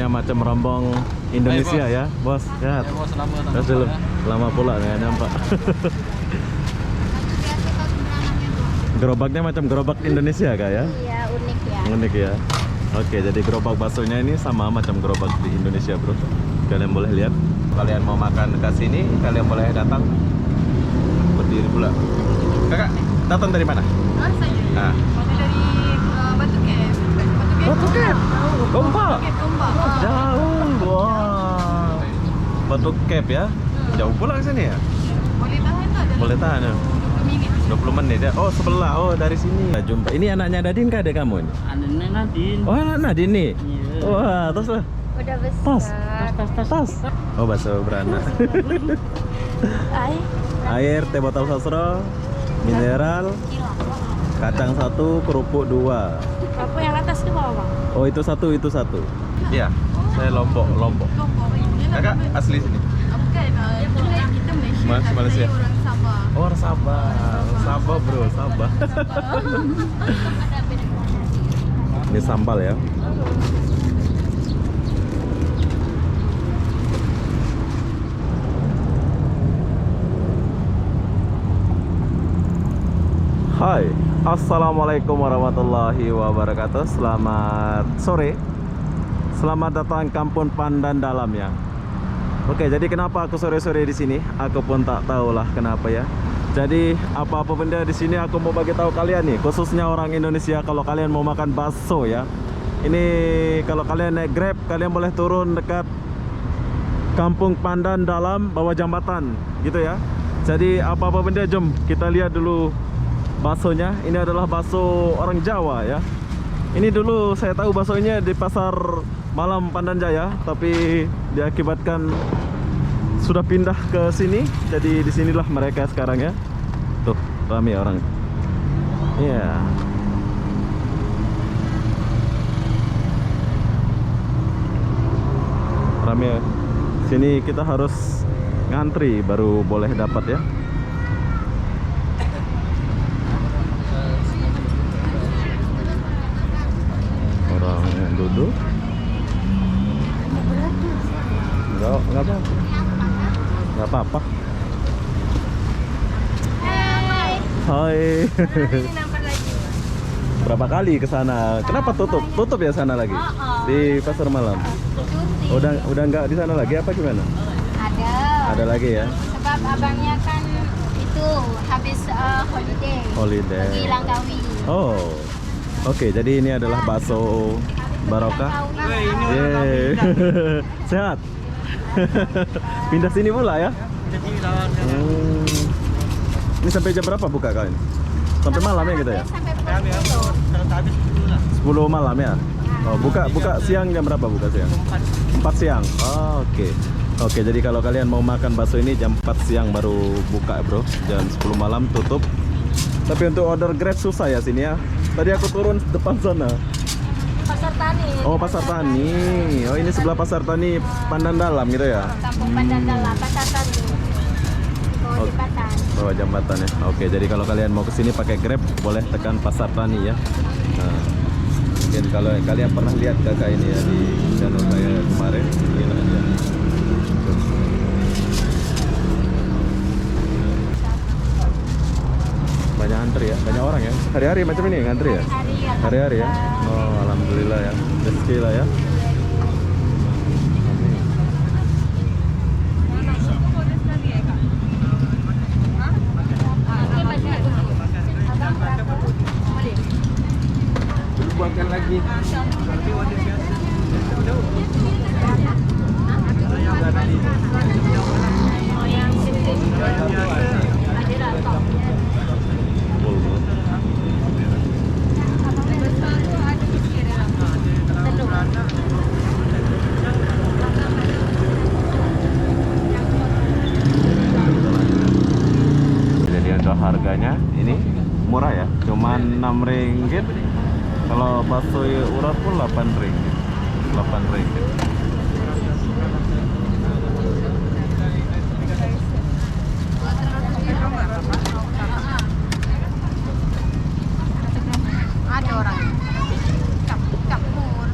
Kayaknya macam rombong Indonesia ya, bos. Ya. Bos, Terus dulu. Lama pula nggak nyampe. Gerobaknya macam gerobak Indonesia kak ya? Iya, unik ya. Unik ya. Oke, jadi gerobak baksonya ini sama macam gerobak di Indonesia, bro. Kalian boleh lihat. Kalian mau makan ke sini, kalian boleh datang. Berdiri pula. Kakak, datang dari mana? Saya Nah, dari Batu Cap. Batu Cap. Gombak. Gombak. Jauh. Wah. Batu Cap ya. Jauh pula ke sini ya? Boleh tahan tak? Boleh tahan ya. 20 menit ya. Oh, sebelah. Oh, dari sini. Kita jumpa. Ini anaknya Nadine kah adek kamu ini? Anaknya Nadine. Oh, anak Nadine nih. Iya. Wah, terus lah. Udah besar. Tas. Oh, bakso beranak. Air, teh botol sosro, mineral, kacang 1, kerupuk 2. Apa yang atas ke bawah, Bang? Oh, itu satu. Iya, saya Lombok. Kakak asli sini. Bukan, kita Malaysia. Malaysia. Saya orang Sabah. Oh, orang Sabah, bro, Sabah. Ini sambal ya. Hai, assalamualaikum warahmatullahi wabarakatuh. Selamat sore. Selamat datang Kampung Pandan Dalam ya. Oke, jadi kenapa aku sore-sore di sini? Aku pun tak tahulah kenapa ya. Jadi apa-apa benda di sini aku mau bagi tahu kalian nih, khususnya orang Indonesia. Kalau kalian mau makan bakso ya, ini kalau kalian naik Grab, kalian boleh turun dekat Kampung Pandan Dalam bawah jambatan, gitu ya. Jadi apa-apa benda, jom kita lihat dulu baksonya. Ini adalah bakso orang Jawa ya. Ini dulu saya tahu baksonya di pasar malam Pandan Jaya, tapi diakibatkan sudah pindah ke sini. Jadi disinilah mereka sekarang ya. Tuh, ramai orang. Iya. Ramai. Sini kita harus ngantri baru boleh dapat ya. Orang yang duduk. Enggak apa-apa. Hai. Nampak lagi. Berapa kali ke sana? Kenapa tutup? Tutup ya sana lagi? Di pasar malam. Udah enggak di sana lagi apa gimana? Ada. Ada lagi ya? Sebab abangnya kan itu habis holiday. Pergi Langkawi. Oh. Oke, jadi ini adalah bakso Barokah. Yeay. Sehat. Pindah sini pula ya? Ini sampai jam berapa buka kalian? Sampai malam ya gitu ya? Sampai pukul 10 malam ya? Oh, buka siang jam berapa buka siang? 4 siang. Oh, oke. Oke, jadi kalau kalian mau makan bakso ini jam 4 siang baru buka, bro. Jam 10 malam tutup. Tapi untuk order Grab susah ya sini ya. Tadi aku turun depan sana. Pasar Tani. Oh, Pasar Tani. Oh, ini sebelah Pasar Tani Pandan Dalam gitu ya? Kampung Pandan Dalam, Pasar Tani. Oh, jembatan. Bawah jambatan ya. Oke, jadi kalau kalian mau kesini pakai Grab boleh tekan Pasar Tani ya. Nah, mungkin kalau kalian pernah lihat kakak ini ya di channel saya kemarin, inilah dia. Banyak antri ya, banyak orang ya. Hari-hari macam ini ngantri ya? Hari-hari ya. Oh, alhamdulillah ya. Rezeki lah ya. Buatkan lagi. Jadi untuk harganya ini murah ya, cuman 6 ringgit. Kalau bakso urat pun 8 ringgit. 8 ringgit. Ada orang. Kapur.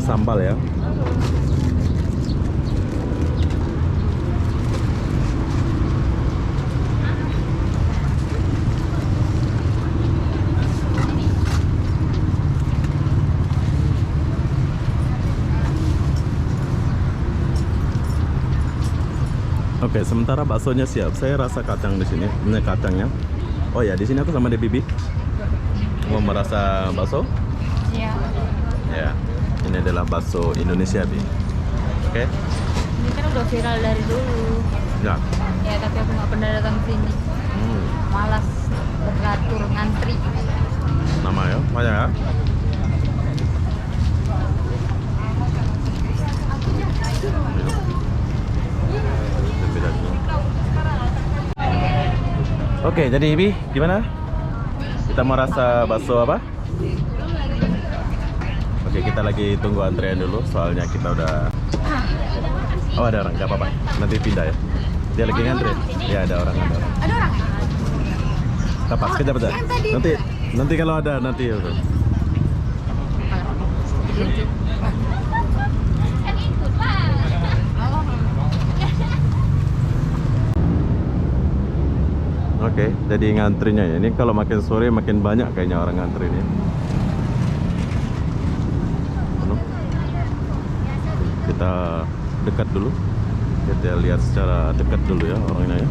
sambal ya. Oke, sementara baksonya siap. Saya rasa kacang di sini. Ini kacangnya. Oh ya, di sini aku sama Debbie. Mau merasa bakso? Iya. Ya, ini adalah bakso Indonesia, Bi. Oke? Ini kan udah viral dari dulu. Ya. Ya, tapi aku nggak pernah datang ke sini. Malas beratur ngantri. Nama ya, banyak ya. Oke, jadi Ibi, gimana? Kita mau rasa bakso apa? Oke, kita lagi tunggu antrian dulu, soalnya kita udah... Oh, ada orang, gak apa-apa. Nanti pindah ya. Dia lagi ngantri. Ya, ada orang. Ada orang ya? Kapas, kejap aja. Nanti kalau ada, nanti ya. Oke, jadi ngantrinya ya. Ini kalau makin sore makin banyak kayaknya orang ngantri ini. Kita dekat dulu. Kita lihat secara dekat dulu ya orangnya ya.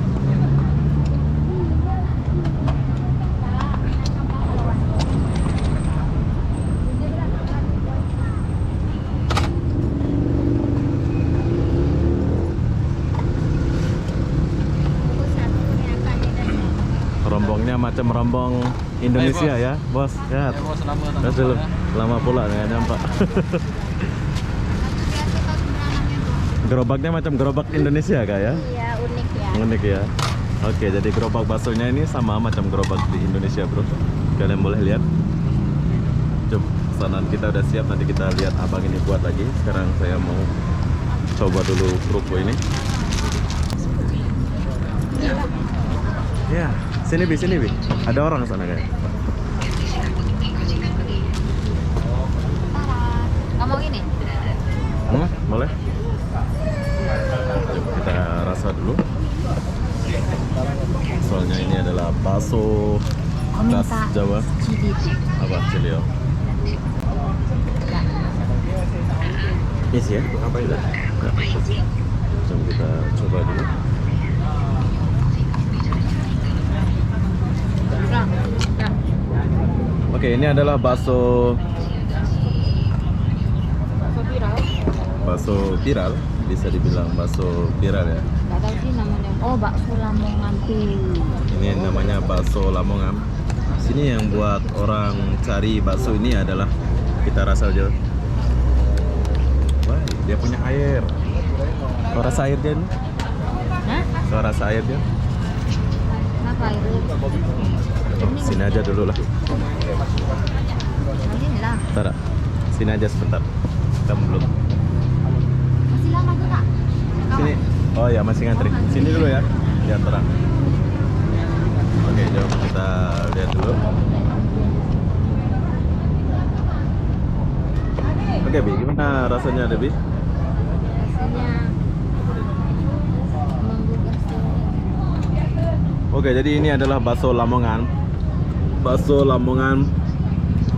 Rombongnya macam rombong Indonesia ya, bos. Lihat. Terus dulu. Lama pula nggak nyampe. Gerobaknya macam gerobak Indonesia kak ya? Iya, unik ya. Unik ya. Oke, jadi gerobak baksonya ini sama macam gerobak di Indonesia, bro. Kalian boleh lihat. Coba pesanan kita udah siap, nanti kita lihat abang ini buat lagi. Sekarang saya mau coba dulu kerupuk ini. Ya, sini Bi. Ada orang sana kayak. Nggak mau ini? Boleh. Coba kita rasa dulu. Soalnya ini adalah bakso khas Jawa. Cili. Apa cili ya? Isi ya? Apa itu? Coba kita coba dulu. Oke, ini adalah bakso viral, bisa dibilang bakso viral ya. Nggak tahu sih namanya. Oh, bakso Lamongan tuh. Ini namanya bakso Lamongan. Sini yang buat orang cari bakso ini adalah kita rasa aja. Wah, dia punya air. Kau rasa air dia? Hah? Kau rasa air dia? Kenapa itu? Sini aja dulu lah. Nanti lah. Bentar, sini aja sebentar. Kita belum. Masih lama tuh kak? Sini. Oh ya, masih ngantri. Sini dulu ya. Biar terang. Oke, coba kita lihat dulu. Oke, Bi, gimana rasanya, Debbie? Rasanya menggugah selera. Oke, jadi ini adalah bakso Lamongan. Bakso Lamongan.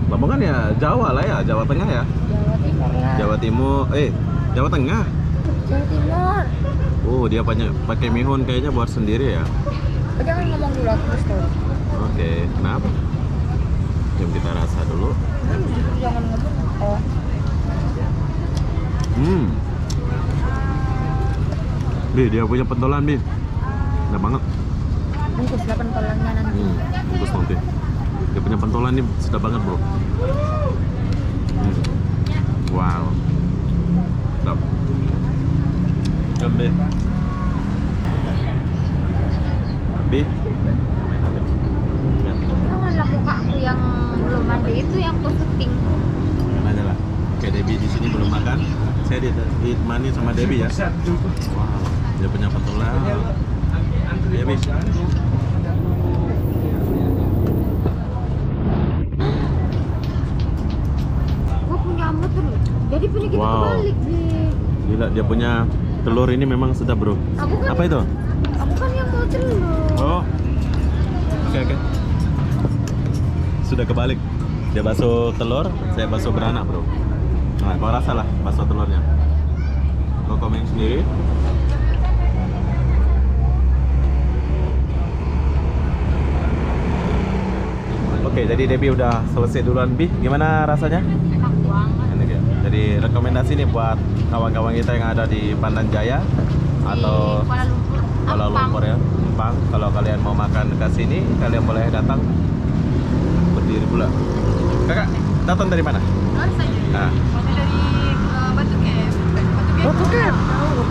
Lamongan ya Jawa lah ya, Jawa Tengah ya. Jawa Timur ya. Jawa Timur, Jawa Tengah. Jawa Timur. Oh, dia pakai mihun kayaknya buat sendiri ya. Oh, jangan ngomong dulu aku tuh. Oke, kenapa? Jom kita rasa dulu. Jangan ngomong. Oh. Bi, dia punya pentolan, Bi. Enak banget. Bungkus 8 kolonnya nanti. Bungkus nanti. Dia punya pentolan nih, sedap banget, bro. Wow. Sedap. Jom, Bi. Bi. Jangan lah mukaku yang belum mandi itu yang aku syuting. Makan aja lah. Oke, Debbie di sini belum makan. Saya ditemani sama Debbie ya. Wow, dia punya pentolan. Debbie. Gua punya motor. Jadi pilih punya telur ini memang sedap bro. Apa itu? Aku kan yang mau telur. Oh, oke. Sudah kebalik. Dia bakso telur, saya bakso beranak bro. Nah, kau rasa lah bakso telurnya. Kau komen sendiri. Oke, jadi Debbie udah selesai duluan. Bi, gimana rasanya? Enak banget. Ini dia. Jadi rekomendasi nih buat kawan-kawan kita yang ada di Pandan Jaya atau Di Kuala Lumpur. Kuala Lumpur ya, Empang. Kalau kalian mau makan ke sini, kalian boleh datang. Berdiri pula. Kakak, datang dari mana? Luar saja. Nah, Dari Batu Cave. Batu Cave.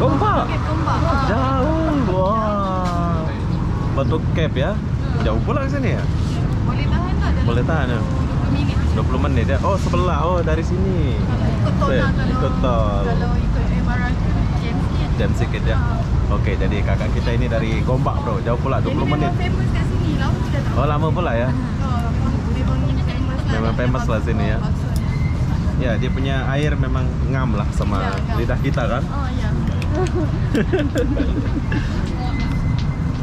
Gombak. Gombak. Jauh. Wah. Batu Cave ya. Jauh pula ke sini ya? Boleh tahan tak? Boleh tahan ya. 20 minit. 20 menit ya. Oh, sebelah. Oh, dari sini. Ikut tol lah kalau. Ikut tol. Kalau ikut MRT jam sikit. Jam sedikit ya. Oke, jadi kakak kita ini dari Gombak bro. Jauh pula 20 menit. Memang famous kat sini. Lama sudah tahu. Oh, lama pula ya. Memang famous lah. Memang famous lah sini ya. Ya, dia punya air memang ngam lah sama Ya, ngam. lidah kita kan. Oh ya.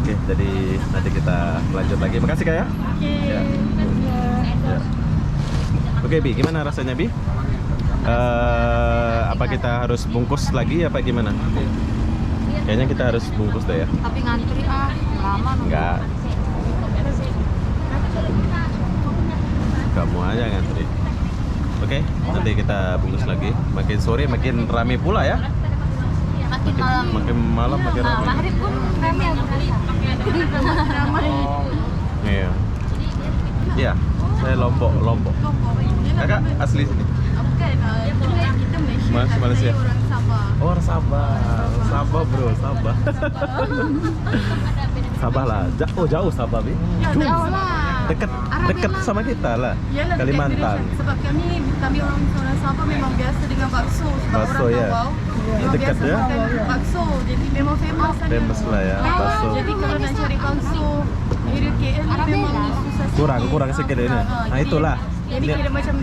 Oke, jadi nanti kita lanjut lagi. Makasih kak ya. Oke. Ya. Ya. Oke Bi, gimana rasanya Bi? Apa kita harus bungkus lagi apa gimana? Kayaknya kita harus bungkus deh ya. Tapi ngantri lama nunggu. Enggak. Kamu aja ngantri. Oke, nanti kita bungkus lagi. Makin sore makin rame pula ya. Makin malam. Makin malam makin rame. Maghrib pun rame aku rasa. Ramai. Iya. Iya, saya Lombok. Kakak asli sini. Bukan, kita Malaysia. Mas, tapi Malaysia. saya orang Sabah. Oh, orang Sabah. Sabah bro, Sabah. Sabah lah. Jauh Sabah Bi. Ya, jauh lah. Deket Arabia lah. sama kita lah. Yalah, Kalimantan. Sebab kami orang Sabah memang biasa dengan bakso. Sebab Bakso, orang ya. Davao memang Dekat biasa ya. makan bakso. Jadi memang famous sana. Famous lah ya, bakso. Jadi kalau nak cari bakso area KL ni memang susah sikit. Kurang sikit ini. Nah, itulah. Jadi Dia- kira macam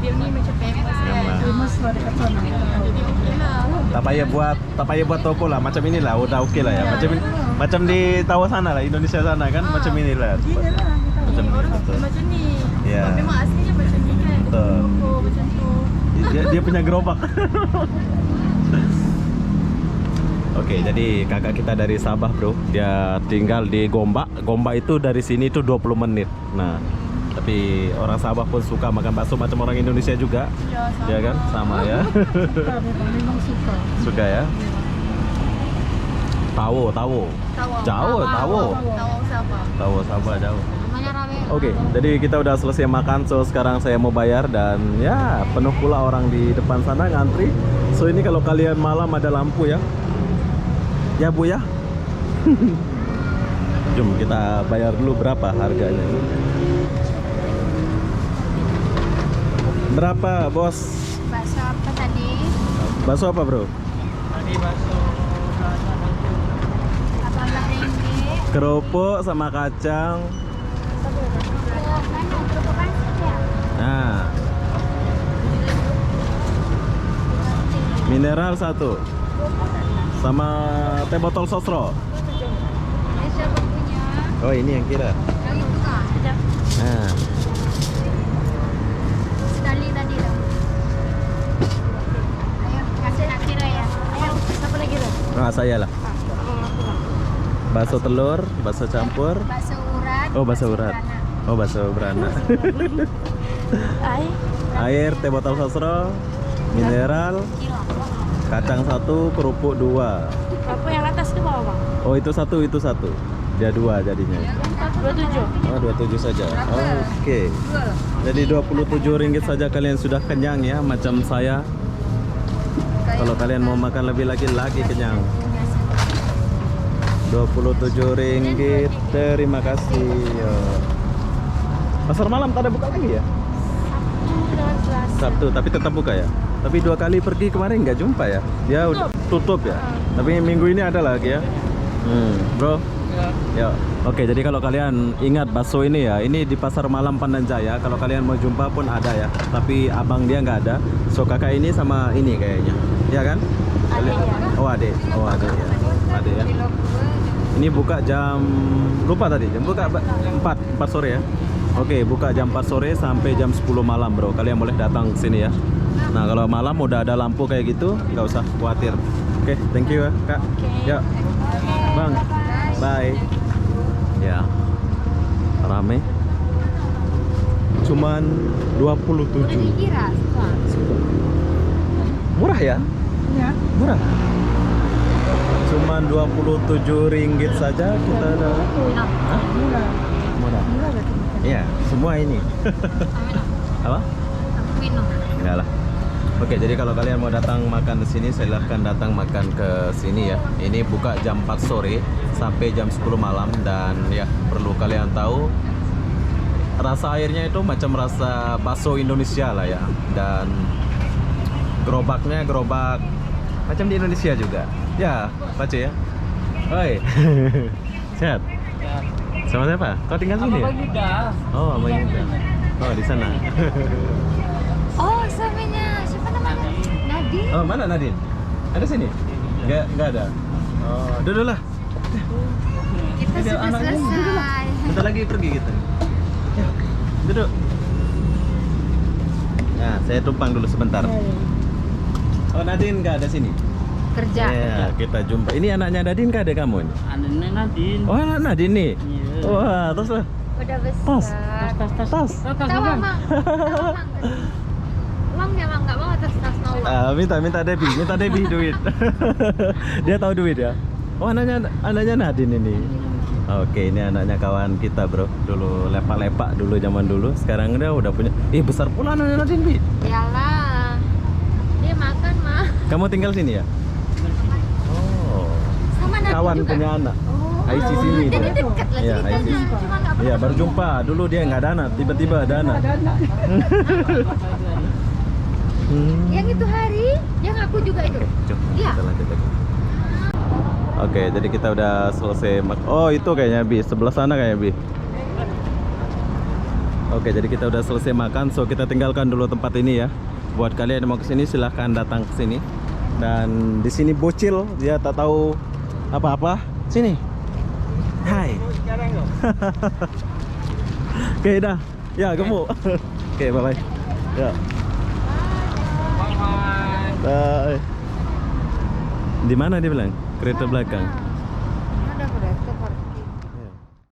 dia ni macam famous kan. Memang. Famous lah dekat sana. Jadi okey lah. Tak payah buat toko lah. Macam inilah udah oke lah ya. Macam di Tawa sana lah, Indonesia sana kan. Macam inilah. Macam ini Orang betul. macam ni. Ya. Sebab memang aslinya macam ni kan. Betul. Toko macam tu. Dia punya gerobak. Oke, jadi kakak kita dari Sabah bro. Dia tinggal di Gombak. Gombak itu dari sini tuh 20 menit. Nah, tapi orang Sabah pun suka makan bakso macam orang Indonesia juga. Ya, sama. Ya kan? Sama ya. Memang suka. Suka ya. Tawo. Tawau. Jauh, Tawau. Tawau Sabah. Tawo Sabah jauh. Namanya rame. Oke, jadi kita udah selesai makan, so sekarang saya mau bayar dan ya penuh pula orang di depan sana ngantri. So ini kalau kalian malam ada lampu ya, ya Bu ya. Jom kita bayar dulu berapa harganya. Berapa bos? Bakso apa tadi? Bakso apa bro? Tadi bakso 18 ringgit. Kerupuk sama kacang. Nah, mineral 1 sama teh botol sosro. Ini siapa punya? Oh ini yang kira. Yang itu kah? Nah, Sekali tadi dah. Ayo, kasih nak kira ya. Ayo, siapa lagi dah? nah saya lah. Bakso telur, bakso campur. Bakso urat. Oh bakso urat. Oh bakso beranak. Air, teh botol sosro, mineral, kacang 1, kerupuk 2. Apa yang atas ke bawah, Bang? Oh itu satu. Dia 2 jadinya. 27. Oh 27 saja. Oke. Jadi 27 ringgit saja kalian sudah kenyang ya, macam saya. Kalau kalian mau makan lebih lagi kenyang. 27 ringgit. Terima kasih. Yo. Pasar malam tak ada buka lagi ya? Sabtu, tapi tetap buka ya. Tapi 2 kali pergi kemarin nggak jumpa ya. Dia udah tutup ya. Tapi minggu ini ada lagi ya. Bro. Ya. Oke, jadi kalau kalian ingat bakso ini ya, ini di Pasar Malam Pandan Jaya. Kalau kalian mau jumpa pun ada ya. Tapi abang dia nggak ada. So kakak ini sama ini kayaknya. Ya kan? Oh adik ya. Adik ya. Ini buka jam lupa tadi jam buka 4 sore ya. Oke, buka jam 4 sore sampai jam 10 malam bro. Kalian boleh datang ke sini ya. Nah kalau malam udah ada lampu kayak gitu nggak usah khawatir. Oke, thank you ya kak. Ya bang, bye. Ya rame. Cuman 27. Dikira Murah ya? Ya. Murah. Cuman 27 ringgit saja kita ada. Hah? Murah. Murah. Murah berarti. Iya, semua ini. Apa? minum. Enggak lah. Oke, jadi kalau kalian mau datang makan di sini, silahkan datang makan ke sini ya. Ini buka jam 4 sore sampai jam 10 malam dan ya perlu kalian tahu rasa airnya itu macam rasa bakso Indonesia lah ya. Dan gerobaknya gerobak macam di Indonesia juga. Ya, baca ya. Oi. Sehat. Sama siapa? Kau tinggal sini ya? Oh, Abang Yuda. Oh, di sana. Oh, suaminya siapa namanya? Nadine. Oh, mana Nadine? Ada sini? Enggak ada. Oh, duduk lah. Kita Ini sudah anaknya selesai. Bentar lagi pergi kita. Ya, duduk. Nah, saya tumpang dulu sebentar. Oh, Nadine nggak ada sini? Kerja. Ya, kita jumpa. Ini anaknya Nadine kah ada kamu ini? Anaknya Nadine. Oh, anak Nadine nih. Iya. Wah, terus lah. Udah Tas. besar. Tas. Tahu mang. Mang ya mang nggak mau tas mau. Minta Debbie duit. Dia tahu duit ya. Oh, anaknya Nadine ini. Oke, ini anaknya kawan kita bro. Dulu lepak-lepak dulu zaman dulu. Sekarang dia udah punya. Besar pula anaknya Nadine Bi. Iyalah. Dia makan mah. Kamu tinggal sini ya? Oh. Sama Nadine Kawan juga. punya anak. Oh. IC sini Jadi dia. dekat lah Iya, ceritanya. IC. Cuma nggak pernah. Iya, baru jumpa. Dulu dia nggak ada anak, tiba-tiba ada anak. Yang itu hari, yang aku juga itu. Cuk, Iya. kita lanjut lagi. Oke, jadi kita udah selesai Oh, itu kayaknya Bi, sebelah sana kayaknya Bi. Oke, jadi kita udah selesai makan, so kita tinggalkan dulu tempat ini ya. Buat kalian yang mau kesini silahkan datang ke sini. Dan di sini bocil, dia tak tahu apa-apa. Sini. Hai. Oke, dah. Ya, gemuk. Oke, bye-bye. Ya. Bye. Di mana dia bilang? Kereta belakang. Ada kereta